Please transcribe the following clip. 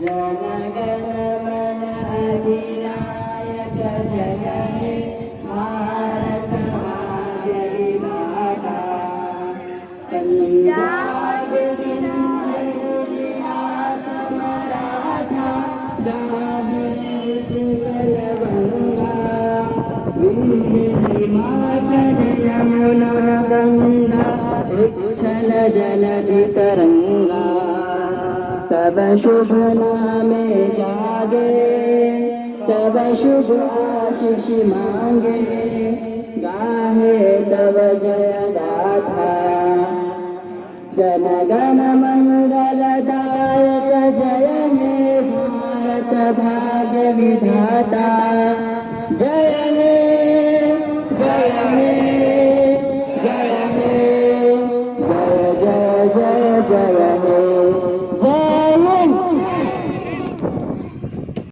जनगण मन अधिनायक जय हे भारत भाग्य विधाता पंजाब सिंध गुजरात मराठा द्राविड़ गंगा विंध्य हिमाचल यमुना गंगा उच्छल जलधि तरंगा तब शुभ नामे जागे तब शुभ आशीष मांगे गाहे तब जय गाथा जन गण मंगलदायक जय हे भारत भाग्य विधाता जय हे जय हे जय हे जय जय जय जय हे।